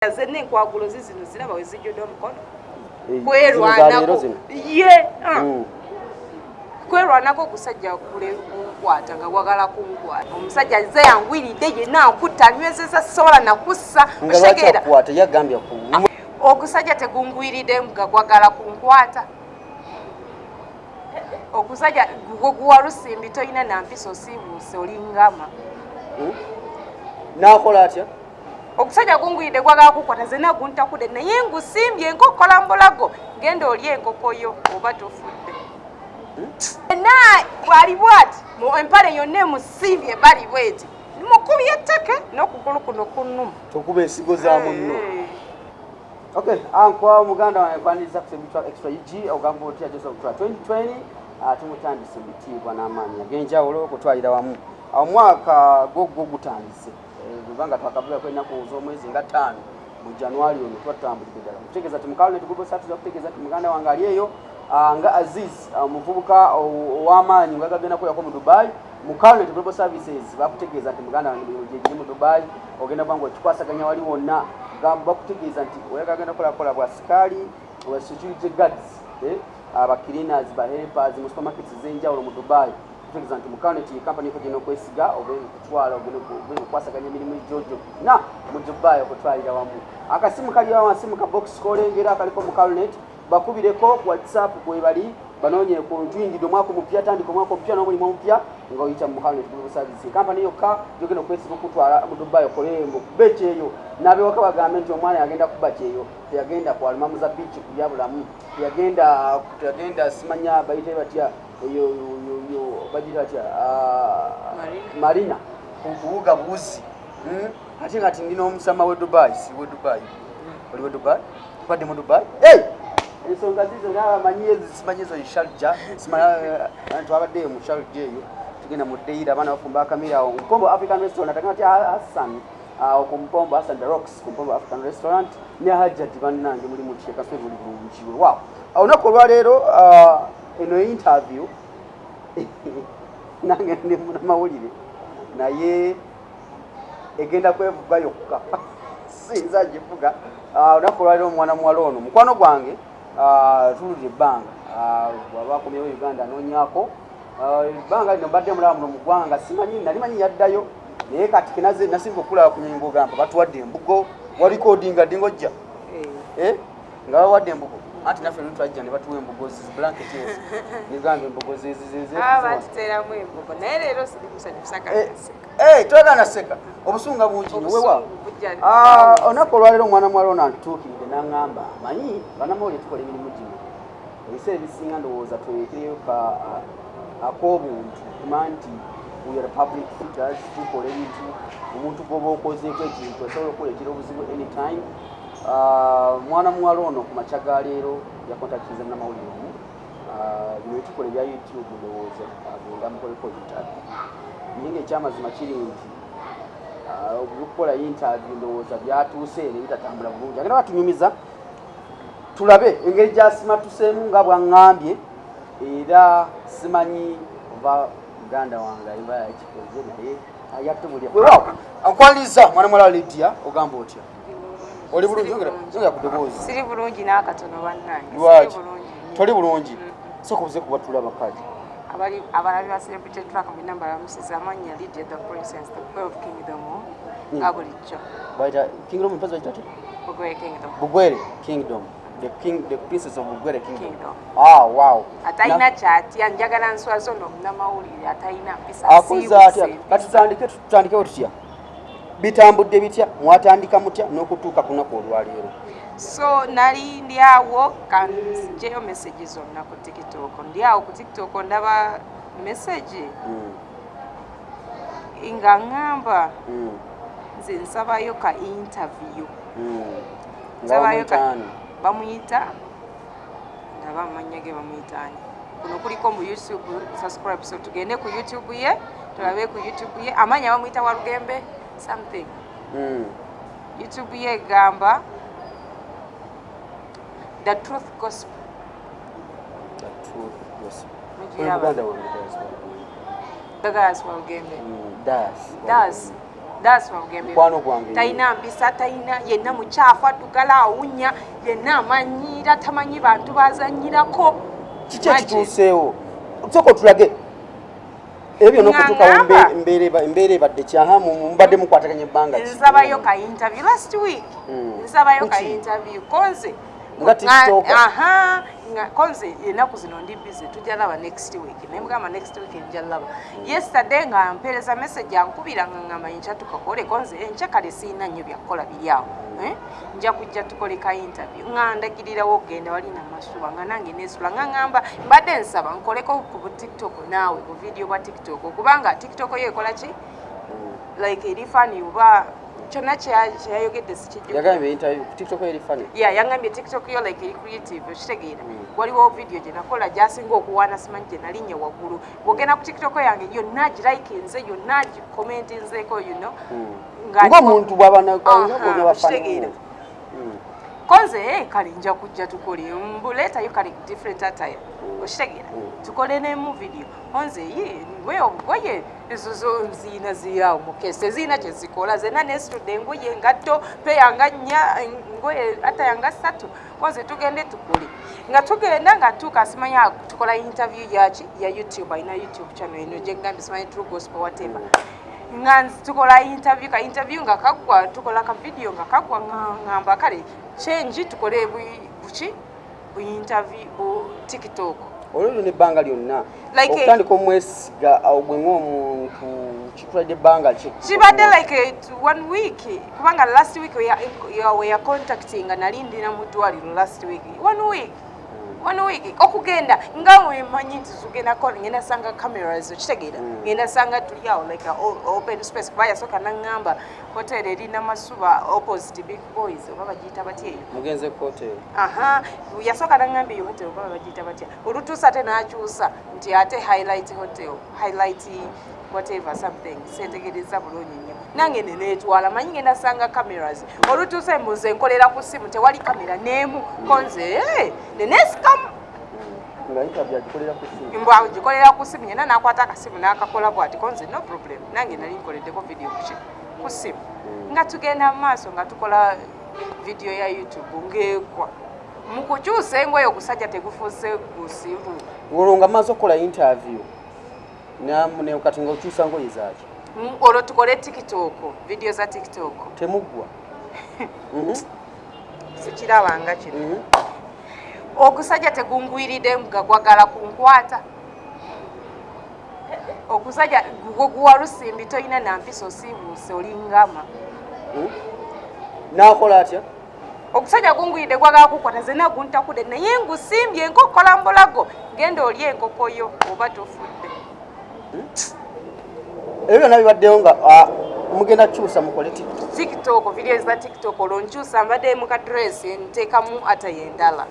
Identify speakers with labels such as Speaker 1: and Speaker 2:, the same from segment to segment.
Speaker 1: Zene nkwagulo zino ziraba we zijjudde omukono kwerwanako ye kwerwanako okusajja kule kunkwata nga wagala kunkwata omusajja azze yangwiridde yenna nkutta anywezeza sola nakussa otegeera okusajja tegungwiridde nga gwagala kunkwata okusajja guwalusimbi toyina nampisa osiibuuse olingama
Speaker 2: nakola atya
Speaker 1: okusajja gungwidde gwagala kukwata zena guntakude naye ngusimbye enkokola mbulago genda oli enkoko yo oba tofudde na bwali bwati mu empale yonna emusimbye bali bweti mukubye etteke n'okugulu kuno kunnuma
Speaker 2: tokuba ensigo za munno. Okay, ankwa muganda wange kwaniriza kusembitwa extra EG ogamba otya Joseph Kutwa 2020 tumutandise mutiibwa n'amaanyi ag'enjawulo okutwalira wamu omwaka gwo gutandise kubanga twakabula kw'ennaku z'omwezi nga 5 mu January ono twatambulidde ddala kutegeeza ati mukaalo ne tugoba satu kutegeeza ati muganda wange ali eyo nga Aziz omuvubuka ow'amaanyi nga gagenda kweyako mu Dubai mukaalo ne tugoba services bakutegeeza nti muganda wange gye mu Dubai ogenda bwangu okikwasaganya wali wonna bakutegeeza nti oyagagenda kolakola bwa sikaali bwa security guards aba cleaners ba helpers mu supermarkets z'enjawulo mu Dubai kutegeeza nti mukaalo ne company kugenda okwesiga okutwala ogenda okwasaganya emirimu jojo na mu Dubai okutwalira wamu akasimu kali awo asimu ka box kolengera akaliko mukaalo net bakubireko ku WhatsApp kwe bali banonye ku ntwingidde omwaka omupya tandika omwaka omupya n'omulimu omupya nga oyita mu mukaalo net service company yokka yogenda okwesiga okutwala mu Dubai okole mu beach eyo n'abewaka bagambe nti omwana yagenda kuba kyeyo yagenda kwaluma mu za beach ku byabulamu yagenda simanya bayite batya yo bajira atya Marina kubuga buzi ate ngati ndino omusama we Dubai si we Dubai oli we Dubai kwade mu Dubai ensonga zizo n'abamanyezi simanyizo Sharjah simanya antu abadde mu Sharjah eyo tugenda mu Deira abana bafumba akamira Mpombo African Restaurant atangati Hassan ku Mpombo Hassan the Rocks ku Mpombo African Restaurant ne Hajjati bannange muri mu Cheka Febo buli bulungi wow awonako lwaleero eno interview nange ndi mu mawulire naye egenda kwevuga yokka sinza givuga awonako lwaleero omwana muwala ono mukwano gwange tuludde ebbanga bwabakomyewo Uganda anoonyako ebbanga lino mbadde mulaba muno mu ggwanga nga simanyi nali manyi yaddayo naye kati kenaze nasinga okulaba ku nyingo gamba batuwadde embugo waliko odinga dingojja nga bawadde embugo anti naffe nitwajja ne batuwa embugo blanket yes nigamba embugo
Speaker 1: batuteramu embugo naye leero siri musanyusaka
Speaker 2: twagana seka obusunga bungi wewa onako olwaleero omwana muwala ono antutuukidde n'aŋŋamba manyi bannamawulire tukola emirimu gino ebiseera ebisinga ndowooza twerekereyo ak'obuntu kuma nti we are public figures tukola ebintu omuntu gwoba okozeeko ekintu osobola okuleetera obuzibu anytime mwana muwala ono ku makya ga leero yakontakiriza namawulire omu bino tukola ebya YouTube ndowooza agenda mukoleko interview naye ng'ekyamazima kiri nti okukola interview ndowooza byatuuse era bitatambula bulungi agenda batunyumiza tulabe engeri gy'asimatuseemu nga bwaŋŋambye era simanyi oba muganda wange ayimba yakikoze naye ayatubulya wewawo ankwaliriza mwana muwala wa Lydia ogamba otya oli bulungi ongera ku ddoboozi
Speaker 1: siri bulungi n'akatono bannange
Speaker 2: lwaki toli bulungi sooka obuze kuba tulaba kati
Speaker 1: abalabi ba celebrity track mu namba yamusiza amannya Lydia the princess the pearl of kingdom nga bulijjo
Speaker 2: baita kingdom mpazi baita te Bugwere kingdom the princess of Bugwere kingdom wow
Speaker 1: atayina kyatya njagala nswazo n'omunnamawulire atayina mpisa
Speaker 2: akuza atya kati tutandike tutya bitambudde bitya mwatandika mutya n'okutuuka ku lunaku olwaleero
Speaker 1: so nali ndi awo kanjeyo message zonna ku TikTok ndi awo ku TikTok ndaba message nga ŋŋamba nze nsabayo ka interview nsabayo ka bamuyita ndaba amanya ge bamuyitaani kuno kuliko mu YouTube subscribe so tugende ku YouTube ye tulabe ku YouTube ye amanya bamuyita Walugembe something YouTube ye gamba the truth gospel Douglas Walugembe That's what we get. Taina mbisa taina yenna muchafu adugala awunya yenna amanyira tamanyi bantu bazanyirako.
Speaker 2: Kiki kituuseewo? Soko tulage. Ebyo n'okutuuka embeera ebadde kyahamu mbadde mukwataganya ebbanga ki?
Speaker 1: Nsabayo ka interview last week. Nsabayo ka interview konze.
Speaker 2: Nga TikTok.
Speaker 1: Konze enaku zino ndi busy tujja laba next week. Naye mugamba next week njja laba. Yesterday nga mpereza message yankubira ngamba ncha tukakole konze encha kale sina nnyo byakola biri awo. Nja kujja tukole ka interview. Ngandagirirawo ogenda wali na masuba nga nange nesula ngamba mbadde nsaba nkoleko ku TikTok naawe ku video bwa TikTok kubanga TikTok yo ekola ki? Like eri funny uba chona kyayogedde sikijjo.
Speaker 2: Yagambye interview TikTok eri funny.
Speaker 1: Yeah, yangambye TikTok yo like eri creative kitegeera. Waliwo video gye nakola gyasinga okuwaana simanyi gye nalinnya waggulu. Bw'ogenda ku TikTok yange yonna girike nze yonna gicomment nzeeko you know.
Speaker 2: Ng'omuntu bw'aba
Speaker 1: kitegeera. Konze kale nja kujja tukole mbuleetayo kale different attire. Okitegeera. Tukole n'emu video. Konze ngoye ezo zina ziyawo mukese zina kye zikola zena nesitudde engoye ngatto pe yanga nnya ngoye ata yanga 3 konze tugende tukole nga tugenda nga tukasimanya tukola interview yachi ya YouTube ina YouTube channel ino jengambi simanya True Gospel whatever nga tukola interview nga kagwa tukola ka video nga kagwa ngamba kale change tukole buchi bu interview bu TikTok
Speaker 2: olwo ne banga lyonna okutandika omwesiga ogwe ng'omuntu kikuladde ebbanga ki
Speaker 1: kibadde like 1 week kubanga last week we are contacting nali ndina mu ddwaliro last week 1 week okugenda nga wemanyi nti tugenda kola ngenda sanga cameras okitegeera ngenda sanga tuli awo like open space kuba yasooka nangamba hotel erina masuba opposite Big Boys oba bagiyita batya eyo
Speaker 2: mugenze ku hotel
Speaker 1: yasooka nangamba eyo hotel oba bagiyita batya olutuusa ate n'akyusa nti ate highlight hotel highlight whatever something sentegereza bulungi nnyo nange neneetwala manyi ngenda sanga cameras olutuusa embuze nkolera ku simu tewali kamera n'emu konze nenesikamu mbwa gikolera ku simu yena nakwata akasimu n'akakola bwati konze no problem nange nali nkoleddeko video ku simu nga tugenda mu maaso nga tukola video ya YouTube ng'ekwa mu kukyusa engoye ogusajja tegufuuse gusibu
Speaker 2: olwo nga maaso okukola interview ne kati nga okyusa ngoye zaaki
Speaker 1: olwo tukole TikTok video za TikTok
Speaker 2: temuggwa
Speaker 1: sikirabanga kino ogusajja tegungwiridde nga gwagala kunkwata ogusajja guwa lusimbi toyina nampisa osiibuuse olingama
Speaker 2: n'akola atya
Speaker 1: ogusajja gungwiridde gwagala kukwata zena guntakude naye ngusimbye enkokola mbulago genda oli enkoko yo oba tofudde
Speaker 2: ebyo nabibaddeyo nga mugenda kyusa mukole
Speaker 1: TikTok video za TikTok olonkyusa mbadde mu kadress nteekamu ataye endala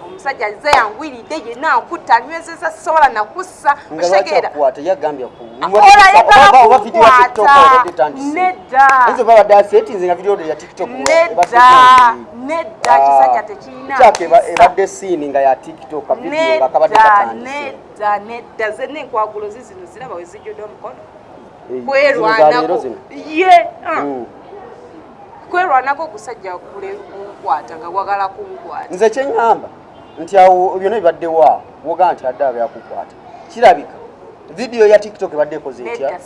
Speaker 1: omusajja ze yangwiridde yenna nkutta nywezeza sola nakussa
Speaker 2: oshegera yagambye
Speaker 1: nedda kisajja tekirina
Speaker 2: ebadde siini nga ya TikTok video nga kabadde katandise
Speaker 1: nedda zenna enkwagulo zizino ziraba we zijjudde omukono kwerwanako ye kwerwanako okusajja kunkwata nga wagala kunkwata
Speaker 2: nze kyeŋŋamba nti awo byonna bibaddewa woga nti adde abyakukwata kirabika video ya TikTok ebadde ekoze etya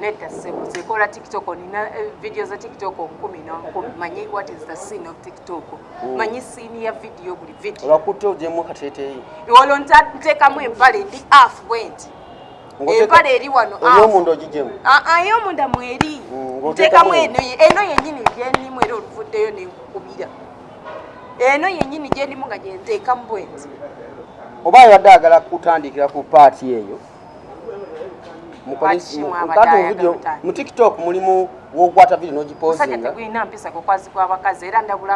Speaker 1: nedda ssebo zekola TikTok nina video za TikTok 10 manyi what is the scene of TikTok manyi scene ya video buli video
Speaker 2: olwakutte ogyemu kateeteeyi
Speaker 1: olwo nteekamu empale ndi half went empale eri wano
Speaker 2: ey'omunda ogigemu
Speaker 1: ey'omunda mweri nteekamu eno yennyini gyendimu era oluvuddeyo nenkukubira eno yennyini gyendimu nga gyenteekamu bwenti
Speaker 2: oba yabadde agala kutandikira ku paati eyo mu TikTok mulimu wokwata video n'ogipozinga
Speaker 1: tegulina mpisa kukwazi kw'abakazi era ndabula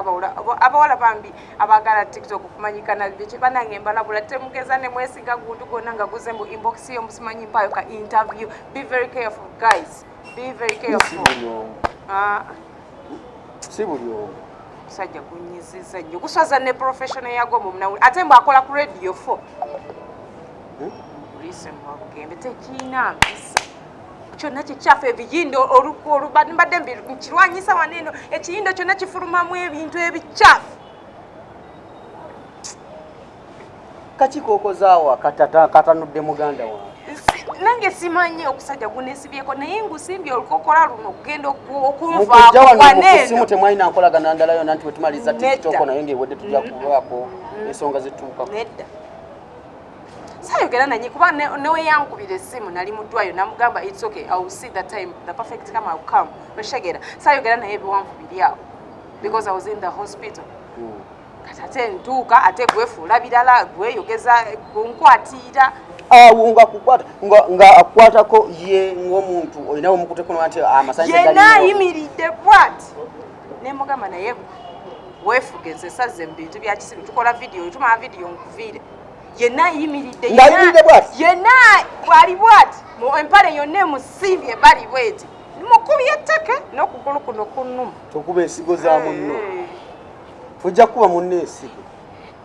Speaker 1: abawala bambi abagala TikTok kumanyikana biki banange mbalabula temugeza ne mwesiga gundu gonna nga guze mu inbox yo musimanyi mpayo ka interview be very careful guys be very careful
Speaker 2: si buli omu
Speaker 1: sajja kunyiziza nnyo guswaza ne professional yago mu mnauli ate mbu akola ku radio 4 listen wabugembe tekina mpisa kyonna kikyafu ebiyindo olubadde nkirwanyisa waneeno ekiyindo kyonna kifulumamu ebintu ebikyafu
Speaker 2: kakikokozaawo katanudde muganda wange
Speaker 1: nange simanyi okusajja gunesibyeko naye ngusimbye olukokola luno okugenda okunvaako
Speaker 2: temwalina nkolagana ndala yonna nti wetumaliza tikitoko naye ngaewedde tujja kubaako ensonga zituukako
Speaker 1: nedda sayogera nanye kuba neweyankubira essimu nali mu ddwayo namugamba it's okay I will see the time the perfect time I will come oshegera sayogera naye ebiwanvu biri awo because I was in the hospital kati ate ntuuka ate gwefuula birala gweyogeza gunkwatiira nga akwatako ye ng'omuntu olinawo mukuteko nti amasanyu yena ayimiridde bwati nemugamba naye weefugeze sazze mu bintu bya kisiru tukola vidiyo tumala vidiyo nkuviire yena ayimiridde yena bwali bwati empale yonna emusimbye bali bweti mukubye etteke n'okugulu kuno kunnuma
Speaker 2: tokuba ensigo za munno tujja kuba munno ensigo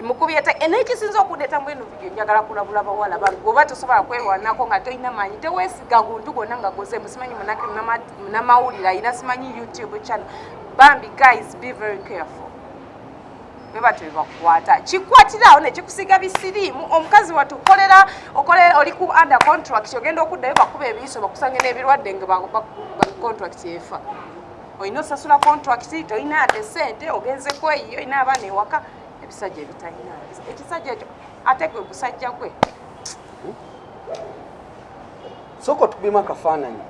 Speaker 1: mukubye etteke n'ekisinza okudeeta mu eno vidiyo njagala kulabula bawala bange bw'oba tosobola kwerwanako nga tolina maanyi teweesiga guntu gwonna nga gozeemu simanyi munamawulire ayina simanyi YouTube channel bambi guys be very careful bebate bakwata kikwatirawo ne kikusiga bisiriimu omukazi watukolera oli ku under contract ogenda okuddayo bakuba ebiyiso bakusange n'ebirwadde nga contract efa olina osasula contract tolina ate sente ogenze kweyiyo olina abaana ewaka ebisajja ebitalina ekisajja ekyo ate gwe gusajja gwe
Speaker 2: sooka otubimu akafaananyi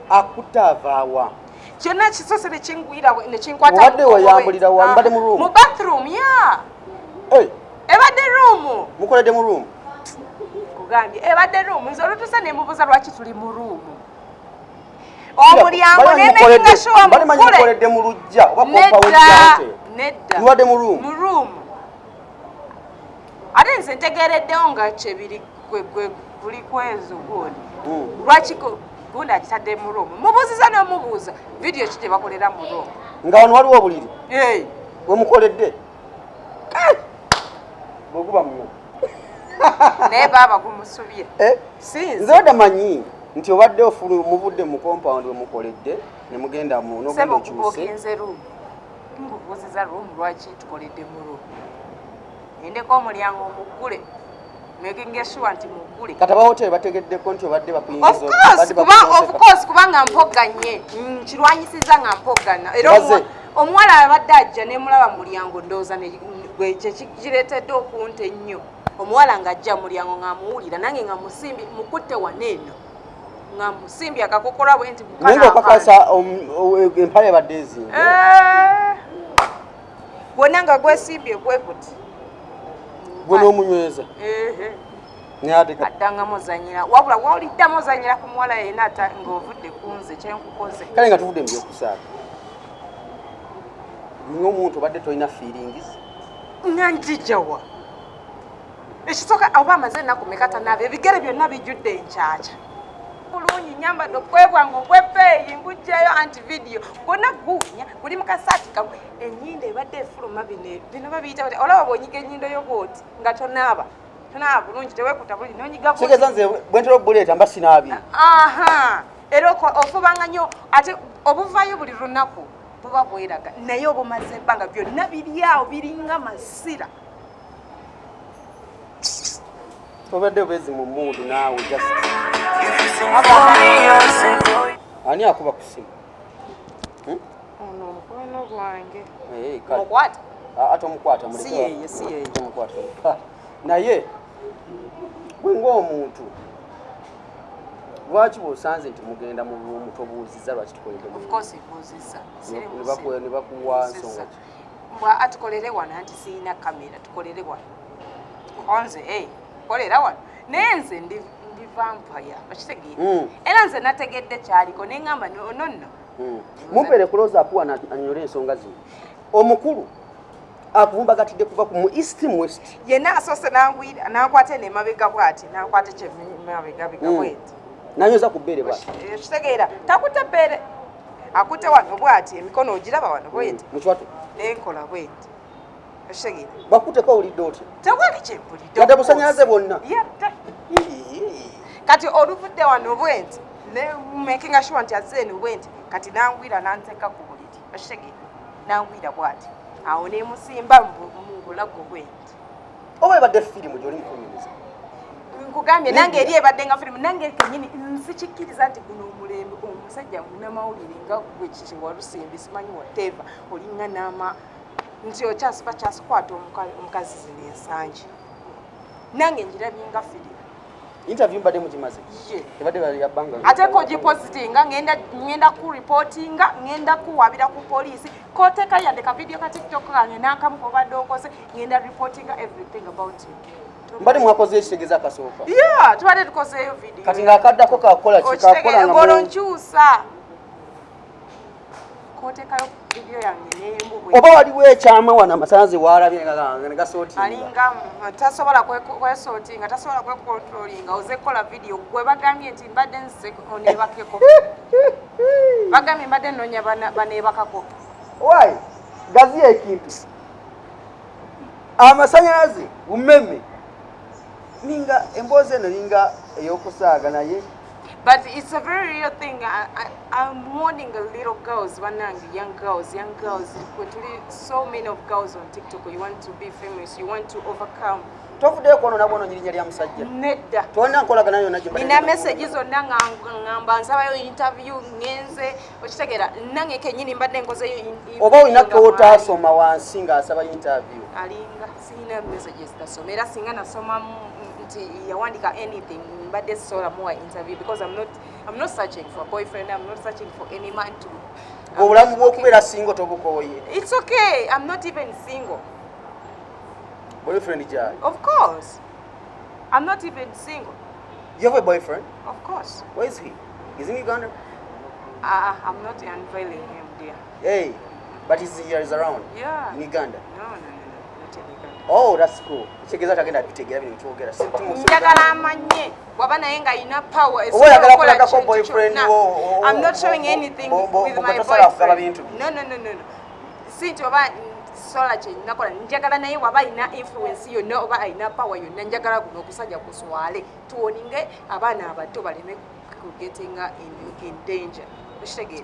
Speaker 2: akutaavaawa
Speaker 1: kyonna kisose nekingwira nekinkwata
Speaker 2: obadde weyambulira wambadde mu room
Speaker 1: mu bathroom ya ebadde room
Speaker 2: mukoledde mu room
Speaker 1: kugambye ebadde room nze olutuusa nemubuuza lwaki tuli mu room omulyango nemekinga showa
Speaker 2: mukoledde mu lujja oba
Speaker 1: nedda
Speaker 2: mubadde mu room
Speaker 1: mu room ate nze ntegeereddewo nga kyebiri kuli kwezo gundi lwaki gundi agitadde mu room mubuuziza n'omubuuza vidiyo ki gye bakolera mu room
Speaker 2: nga wano waliwo obuliri we mukoledde bweguba muno
Speaker 1: naye baaba gumusubye
Speaker 2: nze wadde manyi nti obadde muvudde mu compound we mukoledde ne mugenda mu n'ogenda okyuse
Speaker 1: ogenze room mbubuuziza room lwaki tukoledde mu room endeko omulyango omugule making sure nti mugule
Speaker 2: kati aba hoteli bategeddeko nti obadde bakuyingiza
Speaker 1: of course kubanga mpoganye kirwanyisiza nga mpogana era omuwala abadde ajja nemulaba mulyango ndowooza kireetedde okunta ennyo omuwala ng'ajja mulyango ng'amuwulira nange nga musimbi mukutte waneeno nga musimbi akakokola bwe nti
Speaker 2: naye ng'okakasa empale ebadde ezinga
Speaker 1: gwonna nga gwesimbye gwekuti
Speaker 2: gwe n'omunyweza
Speaker 1: addanga muzanyira wabula wawuliddamu ozanyira ku muwala yena ata ng'ovudde ku nze kyenkukoze
Speaker 2: kale nga tuvudde mu byokusaaga ng'omuntu obadde tolina feelings
Speaker 1: nga njijawa ekisooka oba amaze ennaku mekatanaaba ebigere byonna bijjudde enkyakya bulungi nyambadde okwebwanga obweppeeyi ngugjayo anti vidiyo gwonna guunya guli mu kasaati kamwe ennyindo ebadde efuluma bino babiyita bati olaba bw'onyiga ennyindo yo bwoti nga tonaaba bulungi teweekuta buli n'onyiga
Speaker 2: kitegeeza nze bwe ntera obuleeta mba sinaabye
Speaker 1: era ofubanga nnyo ate obuvaayo buli lunaku buba bweraga naye obumaze ebbanga byonna biri awo biringa masira
Speaker 2: obadde obezi mu muudu naawe ani akuba ku simu
Speaker 1: ono omukwano gwange
Speaker 2: omukwata ate omukwata naye gwe ng'omuntu lwaki bw'osanze nti mugenda mu lumu tobuuziza lwaki tukoleddemu ne bakuwa nsonga ki
Speaker 1: mbwa atukolere wano anti siyina kamera tukolere wano konze kolera wano naye nze ndi vampire okitegeera era nze nategedde kyaliko neŋŋamba nonno
Speaker 2: mumpere close up wana anyole ensonga zino omukulu akuvumbagatidde kuva mu east mu west
Speaker 1: yenna asoose nangwira nankwata nemabega bwati nankwata kyemabega bweti
Speaker 2: nanyoza ku bbeere bwati
Speaker 1: okitegeera takutte bbeere akutte wano bwati emikono ogiraba wano bweti
Speaker 2: mukiwato
Speaker 1: nenkola bweti okitegeera
Speaker 2: bakuteko owulidde otya
Speaker 1: tewali kyempulidde
Speaker 2: yadde busanyalaze bwonna
Speaker 1: kati oluvudde wano bwenti making a sure nti azeni went kati nangwira nanteka ku buliri ashege nangwira bwati awo ne musimba mbulago went
Speaker 2: owe badde film gyoli mkunyumiza
Speaker 1: nkugambye nange eri ebadde nga film nange kenyini nsikikkiriza nti guno omulembe omusajja munamawulire nga gwe kiki walusimbi simanyi whatever olinga nama nti okyasiba kyasikwata omukazi zino ensangi nange njirabye nga film
Speaker 2: interview mbadde mugimaze ebadde bali yabbanga
Speaker 1: ate ko gipositinga ngenda ku reportinga ngenda kuwabira ku police koteka yandeka video ka TikTok kange nakamu kobadde okose ngenda reportinga everything about him
Speaker 2: mbadde mwakoze ekitegeeza akasooka
Speaker 1: tubadde tukozeeyo video
Speaker 2: kati ng'akaddako kakola kikakola nga
Speaker 1: bolonkyusa kotekayo video yange nembubwe
Speaker 2: oba waliwo ekyama wano amasanyalaze walabye ne gasootinga
Speaker 1: alinga tasobola kwesootinga tasobola kwekontrolinga oze kukola video gwe bagambye nti mbadde nze oneebakeko bagambye mbadde nnoonya baneebakako
Speaker 2: wayi gazi ekintu amasanyalaze umeme ninga emboozi eno ninga ey'okusaaga naye.
Speaker 1: But it's a very real thing. I'm warning little girls, young girls. So many of girls on TikTok. You want to be famous. You want to overcome.
Speaker 2: Tofude kono nabono nyirinya lya musajja.
Speaker 1: Nedda.
Speaker 2: Tuona nkolaga nayo najimba.
Speaker 1: Ina messages onna ngamba nsabayo interview ngenze okitegera nange kenyini mbadde nkoze yo
Speaker 2: oba ina kota asoma wansi nga asaba interview.
Speaker 1: Alinga sina messages tasomera singa nasoma nti yawandika anything mbadde sola more interview because I'm not searching for a boyfriend. I'm not searching for any man to.
Speaker 2: Obulamu bw'okubeera single tobukoye.
Speaker 1: It's okay. I'm not even single.
Speaker 2: Boyfriend Jai?
Speaker 1: Of course. I'm not even single.
Speaker 2: You have a boyfriend?
Speaker 1: Of course.
Speaker 2: Where is he? Is in Uganda?
Speaker 1: I'm not unveiling him, dear.
Speaker 2: Hey, but he's around?
Speaker 1: Yeah.
Speaker 2: In Uganda?
Speaker 1: No, not in Uganda.
Speaker 2: Oh, that's cool. Chegeza tagenda bitegera bino kyogera.
Speaker 1: Njagala amanye waba naye nga ina power.
Speaker 2: Boyfriend
Speaker 1: I'm not showing anything with my boyfriend. No. Since waba sola kye nakola njagala naye waba ina influence yonna oba ina power yonna njagala guno okusajja kuswale tuoninge abaana abato baleme kugetinga in danger.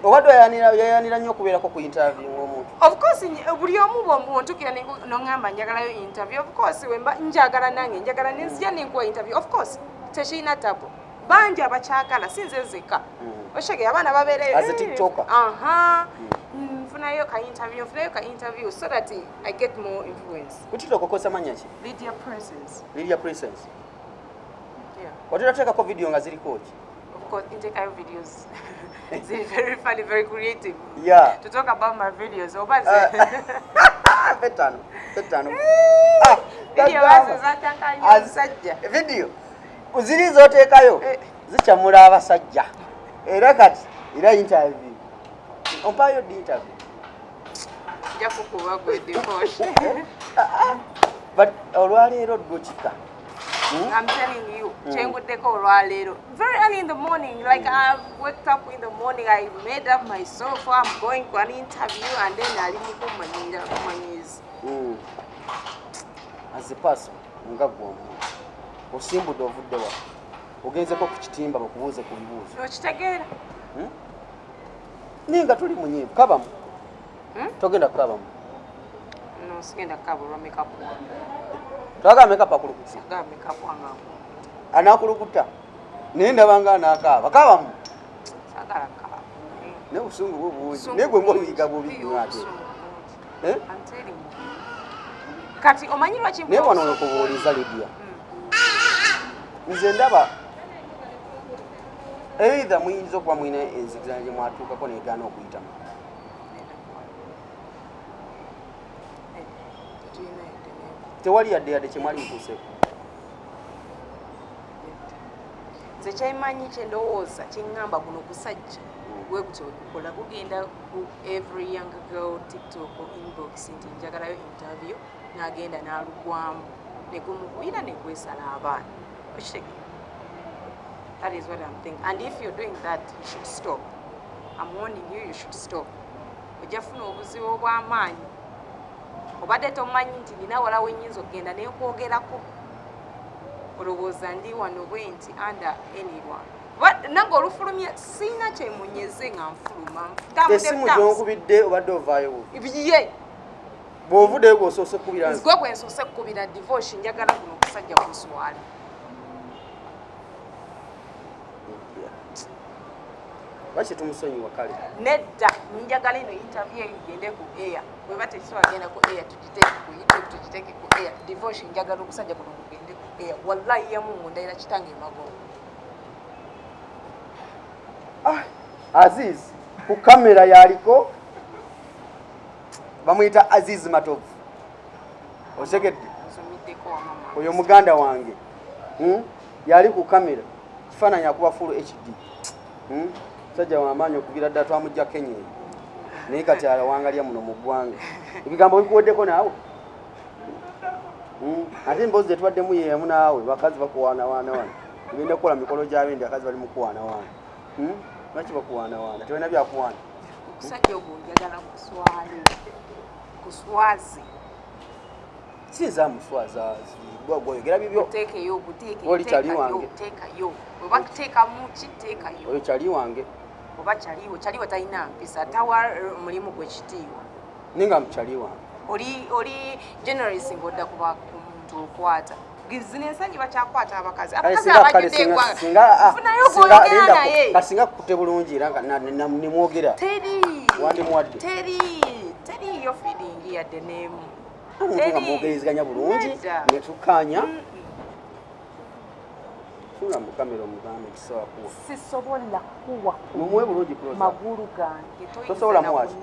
Speaker 2: Obadde yayanira nnyo okubeerako ku interview ng'omuntu.
Speaker 1: Of course buli omu bw'ontukira n'oŋŋamba njagalayo interview. Of course wemba njagala nange njagala nenzija nenkuwa interview. Of course tekirina tabo bangi abakyagala si nze nzekka. Oshege abaana babeereyo
Speaker 2: as a TikToker.
Speaker 1: Nfunayo ka interview so that I get more influence.
Speaker 2: Ku TikTok okozesa mannya ki?
Speaker 1: Lydia Presence. Yeah.
Speaker 2: Oterateekako video nga ziriko ki?
Speaker 1: Of course, intekayo videos. It's very funny, very creative.
Speaker 2: Yeah.
Speaker 1: To talk about my videos.
Speaker 2: Petano. Video. Uziri zoteekayo zikyamula abasajja. Era kati era interview. Ompayo di interview.
Speaker 1: Jakukuba gwe divorce.
Speaker 2: But olwaleero ddochika.
Speaker 1: I'm telling you, chengudeko olwaleero. Very early in the morning, like I've waked up in the morning, I made up my sofa, I'm going to an interview, and then I leave my knees.
Speaker 2: As a person, nga gwomu. Osimbudde ovudde wa. Ogenzeko ku kitimba bakubuuze ku bibuuzo.
Speaker 1: Okitegeera?
Speaker 2: Ninga tuli mu nyimbo kabamu. Togenda kukabamu.
Speaker 1: No, sigenda kukaba olwa makeup.
Speaker 2: Twaga makeup akulukusa.
Speaker 1: Ga makeup wanga.
Speaker 2: Anakulukuta. Naye ndabanga anakaaba. Kabamu.
Speaker 1: Sagala kaba.
Speaker 2: Ne busungu bubuuzi. Ne gwe ng'oyiga bubi ate.
Speaker 1: I'm telling you. Kati omanyi lwaki
Speaker 2: ne wano okubuuliza Lydia. Nze ndaba either muyinza okuba mwina enzikizana gye mwatuukako negaana okuyitamu. Tewali yadde kye mwali mutuuseeko.
Speaker 1: Nze kyemanyi kye ndowooza kyeŋŋamba guno okusajja gwe gutyo okukola gugenda ku every young girl TikTok inbox nti njagalayo interview n'agenda n'alugwamu ne gumugwira ne gwesala abaana. That is what I'm thinking. And if you're doing that, you should stop. I'm warning you, you should stop. Ojafuna obuzibu obw'amaanyi. Obadde tomanyi nti nina wala wenyinza okgenda n'ekwogerako. Olowooza ndi wano bwe nti under anyone. nange olufulumye sina kyemunyeze nga nfuluma
Speaker 2: esimu gyonkubidde obadde ovaayo
Speaker 1: ye
Speaker 2: bw'ovuddeyo gw'osoose kkubira
Speaker 1: gwe gwensoose kkubira divorce njagala guno okusajja kunswala
Speaker 2: lwaki tumusonyiwa kale
Speaker 1: nedda njagala eno interview eyo igende ku air bweba tekisobola genda ku air tugiteeke ku youtube tugiteeke ku air divorce njagala okusajja kuno kugende ku air wallahi yamungu ndayira kitange emagoba
Speaker 2: Aziz ku kamera yaliko bamuyita Aziz Matovu osekedde oyo muganda wange yali ku kamera kifaananyi akuba full HD sajja wamaanyi okugira ddala twamujja Kenya eyo naye kati alawangalya muno mu ggwanga ebigambo bikuweddeko naawe ate emboozi zetubaddemu yeemu naawe bakazi bakuwaanawaana wano tugenda kukola mikolo gy'abendi akazi bali mu kuwaanawaana lwaki bakuwaanawaana tebalina byakuwaana
Speaker 1: okusajja ogwo njagala kuswaze
Speaker 2: sinza muswaza gwoyogera bibyo oli kyali wange
Speaker 1: oba kuteeka muki teekayo
Speaker 2: oyo kyali wange
Speaker 1: oba kyaliwo talina mpisa tawa mulimu gwekitiibwa
Speaker 2: ninga mukyali wange
Speaker 1: oli generous ng'odda ku muntu okwata zinensanyi bakyakwata abakazi funayo gw'oyogera naye
Speaker 2: kasinga kukute bulungi era nemwogera wandimuwadde
Speaker 1: teriyo feeding yadde n'emu
Speaker 2: omuntu nga mwogerezeganya bulungi netukanya sula mu kamera omugambe kisobola kuwa
Speaker 1: sisobola kuwa
Speaker 2: mumuwe bulungi
Speaker 1: magulu gange
Speaker 2: tosobola muwaki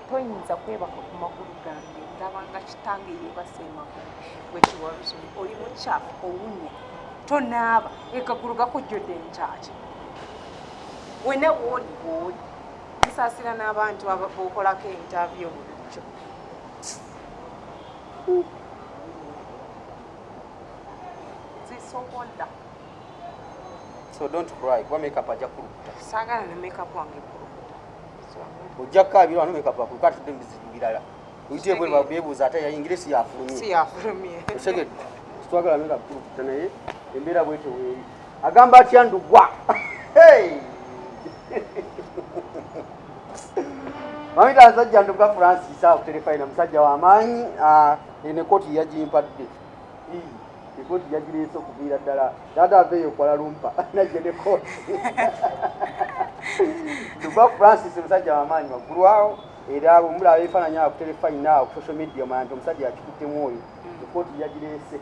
Speaker 1: toyinza kwebaka ku magulu gange ndabanga kitange yebase magulu wekiwaluso oli mukyafu owunya tonaaba ekagulu gakujjodde enkyakya wena wooli nsaasira n'abantu bokolako interview bulijjo zisobola
Speaker 2: so don't cry kuba makeup ajja kulukuta
Speaker 1: saagala ne makeup wange kulukuta
Speaker 2: ojja kukaabira wano makeup akulukuta tudde mubizibu birala uyitiye bwe babeebuuza ate yayingire
Speaker 1: siyafulumye
Speaker 2: osegedde kitwagala makeup kulukuta naye embeera bwete weeri agamba atya ndugwa mamita nsajja ndugwa Francis awo kuterefayina musajja w'amaanyi ene kooti yagimpadde ekoti yagireese okuviira ddala taata aveeyo Kuala Lumpur najje ne kooti ndugwa Francis musajja w'amaanyi waggulu awo era omulaba ebifaananyi awo kuterefayina awo ku social media manti omusajja yakikuttemu oyo ekoti yagireese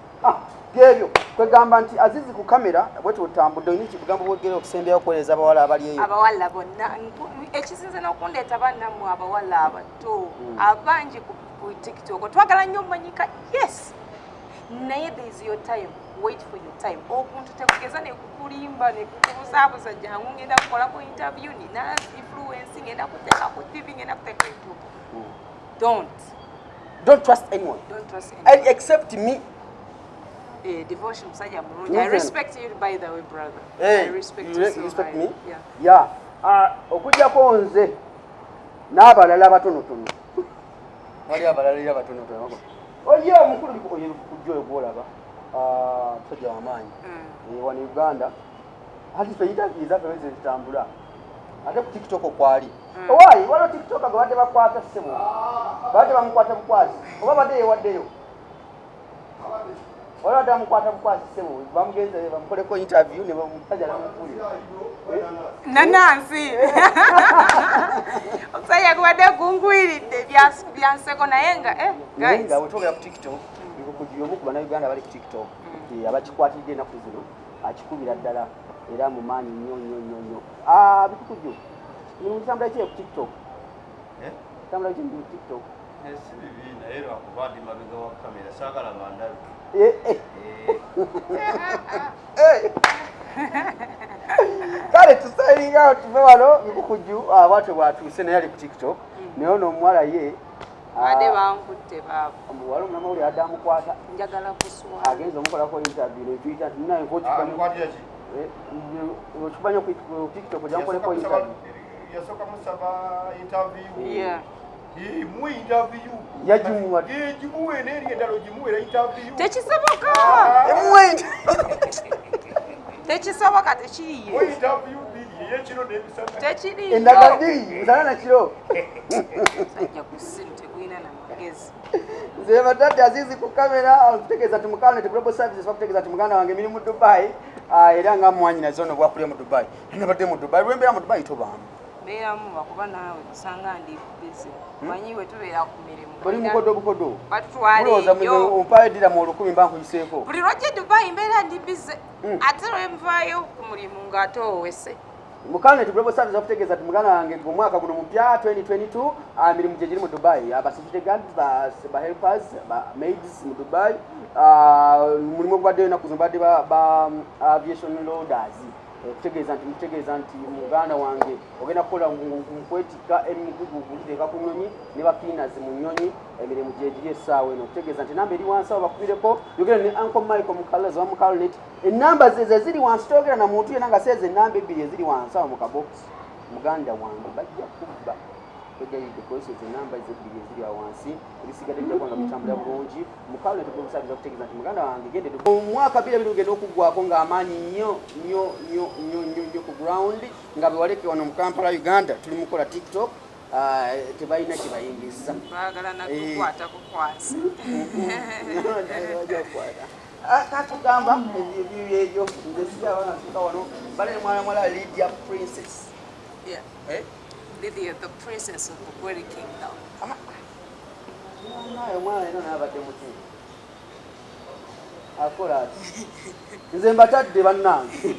Speaker 2: byebyo kwegamba nti Azizi ku kamera bwetyo otambudde olina ekigambo bwogera okusembyayo okuweereza abawala abali eyo
Speaker 1: abawala bonna ekisinze n'okundeeta bannammwe abawala abato abangi ku TikTok twagala nnyo omumanyika yes naye there is your time wait for your time omuntu tekugeza nekukulimba nekukubuzaabuza jangu ngenda kukolako interview nina influence ngenda kuteeka ku TV ngenda kuteeka YouTube
Speaker 2: don't trust anyone and except me
Speaker 1: devotion musajja mulungi I respect you by the way brother
Speaker 2: I
Speaker 1: respect
Speaker 2: you
Speaker 1: you so
Speaker 2: respect
Speaker 1: high.
Speaker 2: me yeah okujjako nze n'abalala batonotono wali abalala abatonotono oye omukulu kujja oyo gwolaba musajja w'amaanyi wano Uganda ati feyitagiiza feweze zitambula ate ku TikTok okwali owaayi waliwo TikTok gwe badde bakwata ssebo badde bamukwata bukwasi oba badde yewaddeyo waliwo badde bamukwata bukwasi ssebo bamugenze bamukoleko interview ne bamusajja namufulira
Speaker 1: nanansi omusajja gubadde gungwiridde byanseko naye nga
Speaker 2: nga bwetwogera ku TikTok bikukugira omu ku bannayuganda bali ku TikTok abakikwatidde ennaku zino akikubira ddala era mu maanyi nnyo bikukujjo kitambula ki ku TikTok kitambula ki ku TikTok
Speaker 3: si bibi naye lwakuba ndi mabega wa kamera saagala bandabe
Speaker 2: kale tusayiringa tuve wano bikukujju abwatwe bwatuuse naye ali ku TikTok naye ono omuwala ye
Speaker 1: ade bankutte baabo
Speaker 2: omuwala omunamawulire adde amukwata
Speaker 1: njagala kuswala
Speaker 2: agenza omukolako interview netuyita ninaye okimanya ku TikTok gyankoleko interview
Speaker 3: yasooka musaba interview mu interview
Speaker 2: yagimuwa
Speaker 3: gimuwe n'eri endala ogimuwera interview
Speaker 1: tekisoboka tekisaba kati kiriyo tekiriyo
Speaker 2: endagala bbiri musana nakiro
Speaker 1: sajja ku ssimu tegulina namagezi
Speaker 2: nze batadde azizi ku kamera tutegeeza nti mukano ne global services bakutegeeza nti muganda wange miri mu Dubai era nga mwanyinaze ono bwakulya mu Dubai nabadde mu Dubai lwembeera mu Dubai tobaamu
Speaker 1: mbeeramu bakuba naawe kusanga ndi busy manyi we tubeera ku mirimu
Speaker 2: buli mukodo bukodo
Speaker 1: batutwaleeyo
Speaker 2: ompayo dira mu 10 mba nkuyiseeko
Speaker 1: buli lwajja Dubai mbeera ndi busy ate lwenvaayo ku mulimu ng'ate owese
Speaker 2: mukano ne global services bakutegeeza nti muganda wange mu mwaka guno mupya 2022 mirimu gye giri mu Dubai aba security guards ba helpers ba maids mu Dubai mulimu obaddeyo ennaku zino badde ba aviation loaders kutegeeza nti muganda wange ogenda kukola nkwetika emigugu okugiteeka ku nnyonyi ne bakinazi mu nnyonyi emirimu gyegiri essaawa eno okutegeeza nti enamba eri wansi awo bakubireko yogera ne Uncle Michael mukalazi wa mukalnet enamba ze ziri wansi toyogera na muntu yenna nga seeza enamba ebbiri eziri wansi awo mu kabokisi muganda wange bajja kubba tojayidde kozesa enamba ezebbiri eziri awo wansi ebisigadde bijja kwanga bitambula bulungi mukalnet gwobusabiza kutegeeza nti muganda wange gende omwaka 2022 ugenda okuggwako ng'amaanyi nnyo ku ground nga bewaleke wano mu Kampala Uganda tuli mukola TikTok tebalina kyebayingiza
Speaker 1: baagala nakukwata kukwasa
Speaker 2: katugamba ebyo nze siabaana tuka wano bale mwana Lydia Princess
Speaker 1: Lydia the princess of the Bugweri kingdom
Speaker 2: naye omwana eno naabadde muti akola ati nze mbatadde bannange